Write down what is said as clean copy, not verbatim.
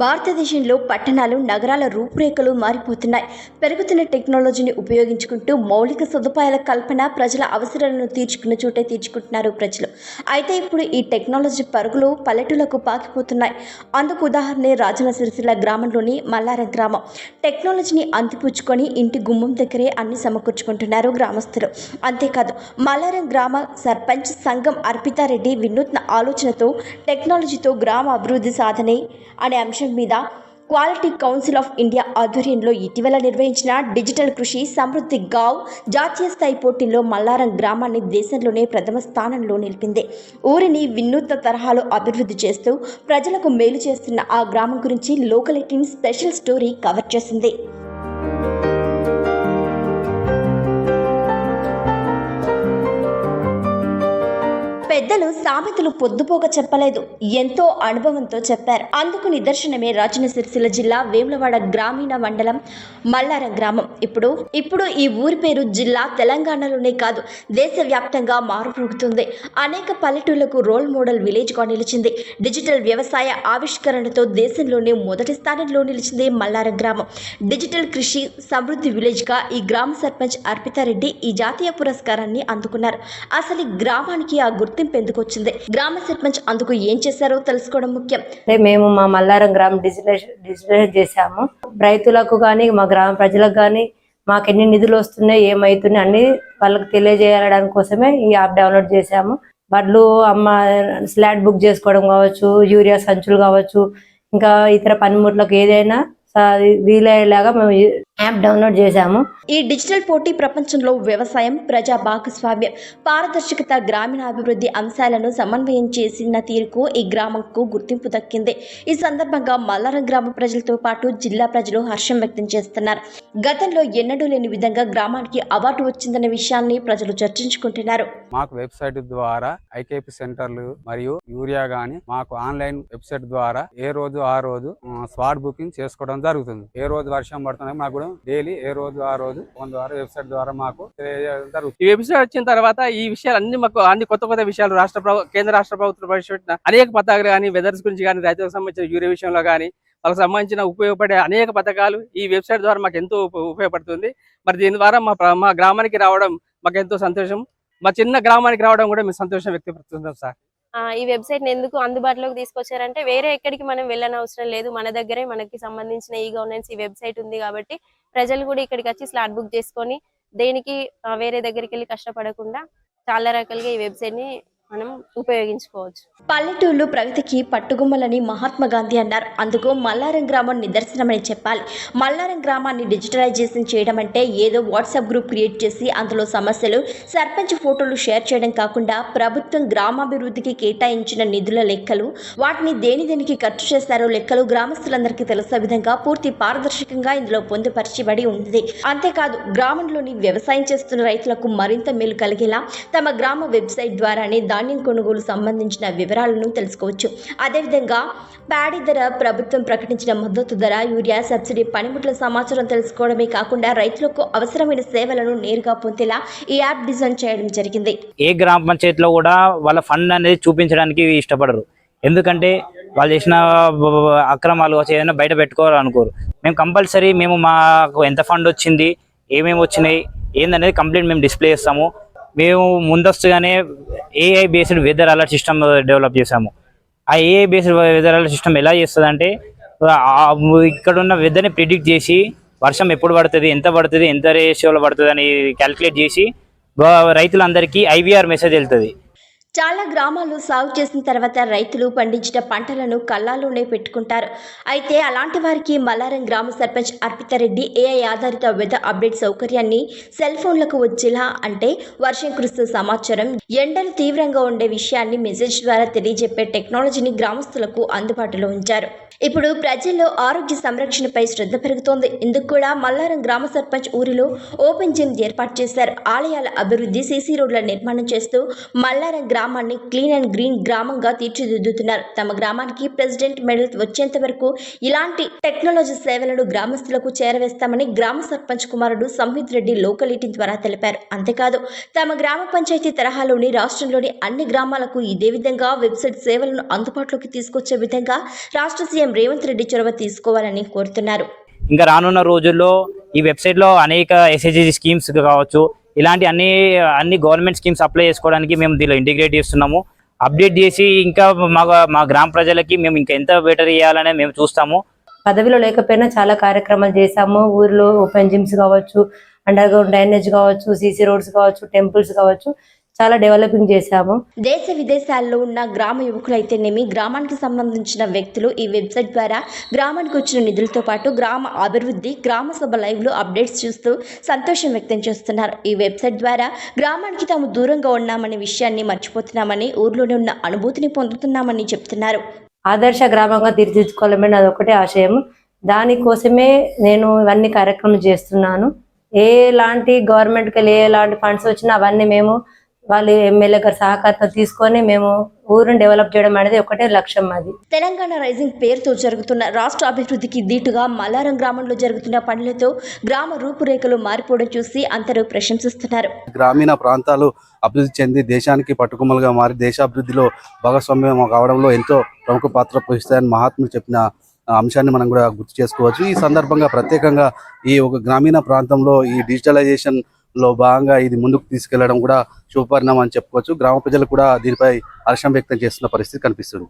భారతదేశంలో పట్టణాలు నగరాల రూపురేఖలు మారిపోతున్నాయి. పెరుగుతున్న టెక్నాలజీని ఉపయోగించుకుంటూ మౌలిక సదుపాయాల కల్పన, ప్రజల అవసరాలను తీర్చుకున్న చోటే తీర్చుకుంటున్నారు ప్రజలు. అయితే ఇప్పుడు ఈ టెక్నాలజీ పరుగులు పల్లెటూళ్లకు పాకిపోతున్నాయి. అందుకు ఉదాహరణే రాజన్న సిరిసిల్ల గ్రామంలోని మల్లారం గ్రామం. టెక్నాలజీని అందిపుచ్చుకొని ఇంటి గుమ్మం దగ్గరే అన్ని సమకూర్చుకుంటున్నారు గ్రామస్తులు. అంతేకాదు, మల్లారం గ్రామ సర్పంచ్ సంఘం అర్పితారెడ్డి వినూత్న ఆలోచనతో టెక్నాలజీతో గ్రామ అభివృద్ధి సాధనే అనే అంశం మీద క్వాలిటీ కౌన్సిల్ ఆఫ్ ఇండియా ఆధ్వర్యంలో ఇటీవల నిర్వహించిన డిజిటల్ కృషి సమృద్ధి గావ్ జాతీయ స్థాయి పోటీల్లో మల్లారం గ్రామాన్ని దేశంలోనే ప్రథమ స్థానంలో నిలిపింది. ఊరిని వినూత్న తరహాలో అభివృద్ధి చేస్తూ ప్రజలకు మేలు చేస్తున్న ఆ గ్రామం గురించి లోకల్ 18 స్పెషల్ స్టోరీ కవర్ చేసింది. పెద్దలు సామెతలు పొద్దుపోక చెప్పలేదు, ఎంతో అనుభవంతో చెప్పారు. అందుకు నిదర్శనమే రాజన్న సిరిసిల్ల జిల్లా వేములవాడ గ్రామీణ మండలం మల్లారం గ్రామం. ఇప్పుడు ఈ ఊరి పేరు జిల్లా తెలంగాణలోనే కాదు, దేశవ్యాప్తంగా మారుమోగుతుంది. అనేక పల్లెటూళ్లకు రోల్ మోడల్ విలేజ్గా నిలిచింది. డిజిటల్ వ్యవసాయ ఆవిష్కరణతో దేశంలోనే మొదటి స్థానంలో నిలిచింది మల్లారం గ్రామం. డిజిటల్ కృషి సమృద్ధి విలేజ్గా ఈ గ్రామ సర్పంచ్ అర్పితారెడ్డి ఈ జాతీయ పురస్కారాన్ని అందుకున్నారు. అసలు ఈ గ్రామానికి ఆ గుర్తింపు ఎందుకు వచ్చింది, గ్రామ సర్పంచ్ అందుకు ఏం చేశారో తెలుసుకోవడం ముఖ్యం. మేము మా మల్లారం గ్రామం డిజిటలైజ్ చేశాము. రైతులకు కానీ మా గ్రామ ప్రజలకు కానీ మాకు ఎన్ని నిధులు వస్తున్నాయి, ఏమవుతున్నాయి అన్ని వాళ్ళకి తెలియజేయడానికి కోసమే ఈ యాప్ డౌన్లోడ్ చేశాము. వడ్లు స్లాట్ బుక్ చేసుకోవడం కావచ్చు, యూరియా సంచులు కావచ్చు, ఇంకా ఇతర పనిముట్లకు ఏదైనా వీలయ్యేలాగా మేము యాప్ డౌన్లోడ్ చేశాము. ఈ డిజిటల్ పోటీ ప్రపంచంలో వ్యవసాయం, ప్రజా భాగస్వామ్యం, పారదర్శకత, గ్రామీణాభివృద్ధి అంశాలను సమన్వయం చేసిన తీరుకు ఈ గ్రామంకు గుర్తింపు దక్కింది. ఈ సందర్భంగా మల్లారం గ్రామ ప్రజలతో పాటు జిల్లా ప్రజలు హర్షం వ్యక్తం చేస్తున్నారు. గతంలో ఎన్నడూ లేని విధంగా గ్రామానికి అవార్డు వచ్చిందన్న విషయాన్ని ప్రజలు చర్చించుకుంటున్నారు. మాకు వెబ్సైట్ ద్వారా ఐకేపీ సెంటర్లు మరియు యూరియా గానీ మాకు ఆన్లైన్ వెబ్సైట్ ద్వారా ఏ రోజు ఆ రోజు స్పాట్ బుకింగ్ చేసుకోవడం జరుగుతుంది. ఏ రోజు వర్షం పడుతుంది మాకు కూడా డైలీ ఏ రోజు ఆ రోజు ఫోన్ ద్వారా వెబ్సైట్ ద్వారా మాకు జరుగుతుంది. ఈ వెబ్సైట్ వచ్చిన తర్వాత ఈ విషయాలు అన్ని కొత్త విషయాలు కేంద్ర రాష్ట్ర ప్రభుత్వం ప్రవేశపెట్టిన అనేక పథకాలు కానీ, వెదర్స్ గురించి కానీ, రైతులకు సంబంధించిన యూరియా విషయంలో కానీ, వాళ్ళకి సంబంధించిన ఉపయోగపడే అనేక పథకాలు ఈ వెబ్సైట్ ద్వారా మాకు ఎంతో ఉపయోగపడుతుంది. మరి దీని ద్వారా మా గ్రామానికి రావడం మాకు ఎంతో సంతోషం. మా చిన్న గ్రామానికి రావడం కూడా మేము సంతోషం వ్యక్తపరుస్తున్నాం సార్. ఈ వెబ్సైట్ ని ఎందుకు అందుబాటులోకి తీసుకొచ్చారంటే, వేరే ఎక్కడికి మనం వెళ్ళనవసరం లేదు, మన దగ్గరే మనకి సంబంధించిన ఈ గవర్నెన్స్ ఈ వెబ్సైట్ ఉంది కాబట్టి ప్రజలు కూడా ఇక్కడికి వచ్చి స్లాట్ బుక్ చేసుకొని దేనికి వేరే దగ్గరికి వెళ్ళి కష్టపడకుండా చాలా రకాలుగా ఈ వెబ్సైట్ ని మనం ఉపయోగించుకోవచ్చు. పల్లెటూళ్ళు ప్రగతికి పట్టుగుమ్మలని మహాత్మా గాంధీ అన్నారు. అందుకు మల్లారం గ్రామం నిదర్శనమని చెప్పాలి. మల్లారం గ్రామాన్ని డిజిటలైజేషన్ చేయడం అంటే ఏదో వాట్సాప్ గ్రూప్ క్రియేట్ చేసి అందులో సమస్యలు, సర్పంచ్ ఫోటోలు షేర్ చేయడం కాకుండా ప్రభుత్వం గ్రామాభివృద్ధికి కేటాయించిన నిధుల లెక్కలు, వాటిని దేనికి ఖర్చు చేస్తారో లెక్కలు గ్రామస్తులందరికీ తెలిసే విధంగా పూర్తి పారదర్శకంగా ఇందులో పొందుపరచబడి ఉంది. అంతేకాదు, గ్రామంలోని వ్యవసాయం చేస్తున్న రైతులకు మరింత మేలు కలిగేలా తమ గ్రామ వెబ్సైట్ ద్వారానే ధాన్యం కొనుగోలు సంబంధించిన వివరాలను తెలుసుకోవచ్చు. అదేవిధంగా ప్యాడీ ధర, ప్రభుత్వం ప్రకటించిన మద్దతు ధర, యూరియా సబ్సిడీ, పనిముట్ల సమాచారం తెలుసుకోవడమే కాకుండా రైతులకు అవసరమైన సేవలను నేరుగా పొందేలా ఈ యాప్ డిజైన్ చేయడం జరిగింది. ఏ గ్రామ పంచాయతీలో కూడా వాళ్ళ ఫండ్ అనేది చూపించడానికి ఇష్టపడరు. ఎందుకంటే వాళ్ళు చేసిన అక్రమాలు ఏదైనా బయట పెట్టుకోవాలనుకోరు. మేము కంపల్సరీ మాకు ఎంత ఫండ్ వచ్చింది, ఏమేమి వచ్చినాయి ఏందనేది కంప్లీట్ మేము డిస్ప్లే చేస్తాము. మేము ముందస్తుగానే AI based weather alert system develop చేసాము. ఆ AI based weather alert system ఎలా చేస్తుంది, ఇక్కడ ఉన్న వెదర్ని ప్రిడిక్ట్ చేసి వర్షం ఎప్పుడు పడుతుంది, ఎంత రేషియోలో పడుతుంది అని క్యాలిక్యులేట్ చేసి రైతులందరికీ ఐవీఆర్ మెసేజ్ వెళ్తుంది. చాలా గ్రామాలు సాగు చేసిన తర్వాత రైతులు పండించిన పంటలను కళ్ళాలోనే పెట్టుకుంటారు. అయితే అలాంటి వారికి మల్లారం గ్రామ సర్పంచ్ అర్పితారెడ్డి ఏఐ ఆధారిత వెదర్ అప్డేట్ సౌకర్యాన్ని సెల్ ఫోన్లకు వచ్చేలా, అంటే వర్షం కురుస్తున్న సమాచారం, ఎండలు తీవ్రంగా ఉండే విషయాన్ని మెసేజ్ ద్వారా తెలియజెప్పే టెక్నాలజీని గ్రామస్తులకు అందుబాటులో ఉంచారు. ఇప్పుడు ప్రజల్లో ఆరోగ్య సంరక్షణపై శ్రద్ధ పెరుగుతోంది. ఇందుకు కూడా మల్లారం గ్రామ సర్పంచ్ ఊరిలో ఓపెన్ జిమ్ ఏర్పాటు చేశారు. ఆలయాల అభివృద్ధి, సీసీ రోడ్ల నిర్మాణం చేస్తూ మల్లారం గ్రామాన్ని క్లీన్ అండ్ గ్రీన్ గ్రామంగా తీర్చిదిద్దుతున్నారు. తమ గ్రామానికి ప్రెసిడెంట్ మెడల్ వచ్చేంత వరకు ఇలాంటి టెక్నాలజీ సేవలను గ్రామస్తులకు చేరవేస్తామని గ్రామ సర్పంచ్ కుమారుడు సంహిత్ రెడ్డి లోకల్ ఈటీన్ ద్వారా తెలిపారు. అంతేకాదు తమ గ్రామ పంచాయతీ తరహాలోని రాష్ట్రంలోని అన్ని గ్రామాలకు ఇదే విధంగా వెబ్సైట్ సేవలను అందుబాటులోకి తీసుకొచ్చే విధంగా రాష్ట్ర సీఎం రేవంత్ రెడ్డి చొరవ తీసుకోవాలని కోరుతున్నారు. ఇంకా రానున్న రోజుల్లో ఈ వెబ్సైట్లో అనేక ఎస్హెచ్జి స్కీమ్స్ కావచ్చు, ఇలాంటి అన్ని గవర్నమెంట్ స్కీమ్స్ అప్లై చేసుకోవడానికి మేము దీనిలో ఇంటిగ్రేట్ చేస్తున్నాము. అప్డేట్ చేసి ఇంకా మా గ్రామ ప్రజలకి మేము ఇంకా ఎంత బెటర్ చేయాలనే మేము చూస్తాము. పదవిలో లేకపోయినా చాలా కార్యక్రమాలు చేశాము. ఊర్లో ఓపెన్ జిమ్స్ కావచ్చు, అండర్ గ్రౌండ్ డ్రైనేజ్ కావచ్చు, సీసీ రోడ్స్ కావచ్చు, టెంపుల్స్ కావచ్చు, చాలా డెవలపింగ్ చేశాము. దేశ విదేశాల్లో ఉన్న గ్రామ యువకులైతేనేమి, గ్రామానికి సంబంధించిన వ్యక్తులు ఈ వెబ్సైట్ ద్వారా గ్రామానికి వచ్చిన నిధులతో పాటు గ్రామ అభివృద్ధి, గ్రామ సభ లైవ్లో అప్డేట్స్ చూస్తూ సంతోషం వ్యక్తం చేస్తున్నారు. ఈ వెబ్సైట్ ద్వారా గ్రామానికి తాము దూరంగా ఉన్నామనే విషయాన్ని మర్చిపోతున్నామని, ఊర్లోనే ఉన్న అనుభూతిని పొందుతున్నామని చెప్తున్నారు. ఆదర్శ గ్రామంగా తీర్చిదిద్దుకోవాలని అదొకటే ఆశయం. దానికోసమే నేను ఇవన్నీ కార్యక్రమాలు చేస్తున్నాను. ఎలాంటి గవర్నమెంట్కి ఎలాంటి ఫండ్స్ వచ్చినా అవన్నీ మేము వాళ్ళు ఎమ్మెల్యే గారి సహకారంతో తీసుకొని మేము ఊరిని డెవలప్ చేయడం అనేది ఒకటే లక్ష్యం మాది. తెలంగాణ రైజింగ్ పేరుతో జరుగుతున్న రాష్ట్ర అభివృద్ధికి దీటుగా మల్లారం గ్రామంలో జరుగుతున్న పనులతో గ్రామ రూపురేఖలు మారిపోవడం చూసి అందరూ ప్రశంసిస్తున్నారు. గ్రామీణ ప్రాంతాలు అభివృద్ధి చెంది దేశానికి పట్టుకొమ్మలుగా మారి దేశాభివృద్ధిలో భాగస్వామ్యం కావడంలో ఎంతో ప్రముఖ పాత్ర పోషిస్తాయని మహాత్ములు చెప్పిన అంశాన్ని మనం కూడా గుర్తు చేసుకోవచ్చు. ఈ సందర్భంగా ప్రత్యేకంగా ఈ ఒక గ్రామీణ ప్రాంతంలో ఈ డిజిటలైజేషన్ లో భాగంగా ఇది ముందుకు తీసుకెళ్లడం కూడా శుభపరిణామం అని చెప్పుకోవచ్చు. గ్రామ ప్రజలు కూడా దీనిపై హర్షం వ్యక్తం చేస్తున్న పరిస్థితి కనిపిస్తుంది.